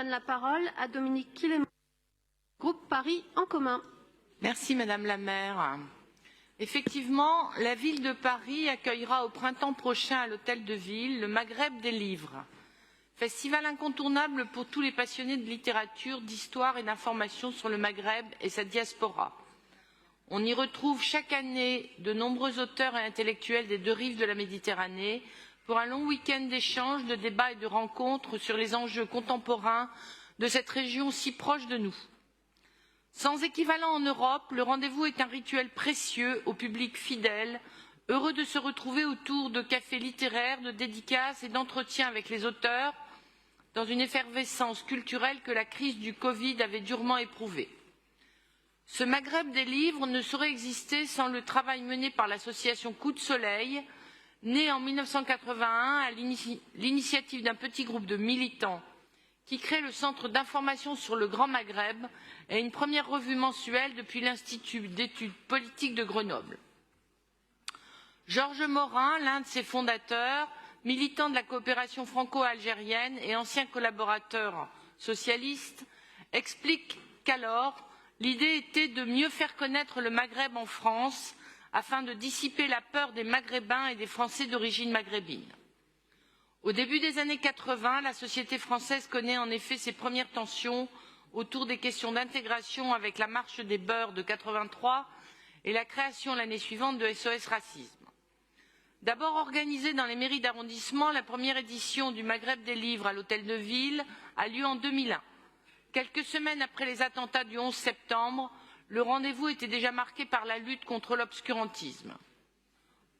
donne la parole à Dominique Quillemot, groupe Paris en commun. Merci Madame la maire. Effectivement, la ville de Paris accueillera au printemps prochain à l'Hôtel de Ville le Maghreb des livres. Festival incontournable pour tous les passionnés de littérature, d'histoire et d'information sur le Maghreb et sa diaspora. On y retrouve chaque année de nombreux auteurs et intellectuels des deux rives de la Méditerranée pour un long week-end d'échanges, de débats et de rencontres sur les enjeux contemporains de cette région si proche de nous. Sans équivalent en Europe, le rendez-vous est un rituel précieux au public fidèle, heureux de se retrouver autour de cafés littéraires, de dédicaces et d'entretiens avec les auteurs, dans une effervescence culturelle que la crise du Covid avait durement éprouvée. Ce Maghreb des livres ne saurait exister sans le travail mené par l'association Coup de Soleil, née en 1981 à l'initiative d'un petit groupe de militants qui crée le Centre d'information sur le Grand Maghreb et une première revue mensuelle depuis l'Institut d'études politiques de Grenoble. Georges Morin, l'un de ses fondateurs, militant de la coopération franco-algérienne et ancien collaborateur socialiste, explique qu'alors, l'idée était de mieux faire connaître le Maghreb en France afin de dissiper la peur des Maghrébins et des Français d'origine maghrébine. Au début des années 80, la société française connaît en effet ses premières tensions autour des questions d'intégration avec la marche des beurs de 83 et la création l'année suivante de SOS Racisme. D'abord organisée dans les mairies d'arrondissement, la première édition du Maghreb des livres à l'Hôtel de Ville a lieu en 2001. Quelques semaines après les attentats du 11 septembre, le rendez-vous était déjà marqué par la lutte contre l'obscurantisme.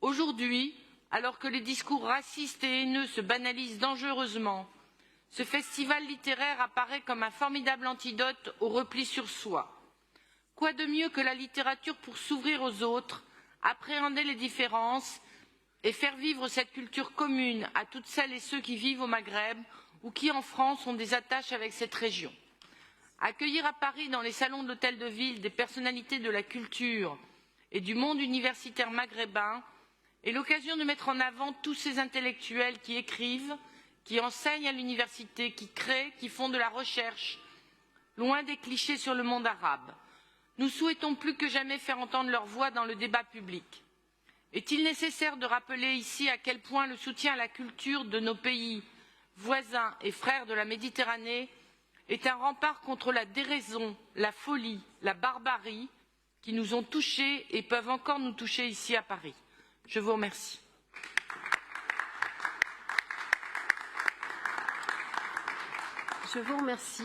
Aujourd'hui, alors que les discours racistes et haineux se banalisent dangereusement, ce festival littéraire apparaît comme un formidable antidote au repli sur soi. Quoi de mieux que la littérature pour s'ouvrir aux autres, appréhender les différences et faire vivre cette culture commune à toutes celles et ceux qui vivent au Maghreb ou qui, en France, ont des attaches avec cette région. Accueillir à Paris, dans les salons de l'Hôtel de Ville, des personnalités de la culture et du monde universitaire maghrébin est l'occasion de mettre en avant tous ces intellectuels qui écrivent, qui enseignent à l'université, qui créent, qui font de la recherche, loin des clichés sur le monde arabe. Nous souhaitons plus que jamais faire entendre leur voix dans le débat public. Est-il nécessaire de rappeler ici à quel point le soutien à la culture de nos pays voisins et frères de la Méditerranée est un rempart contre la déraison, la folie, la barbarie qui nous ont touchés et peuvent encore nous toucher ici à Paris. Je vous remercie. Je vous remercie.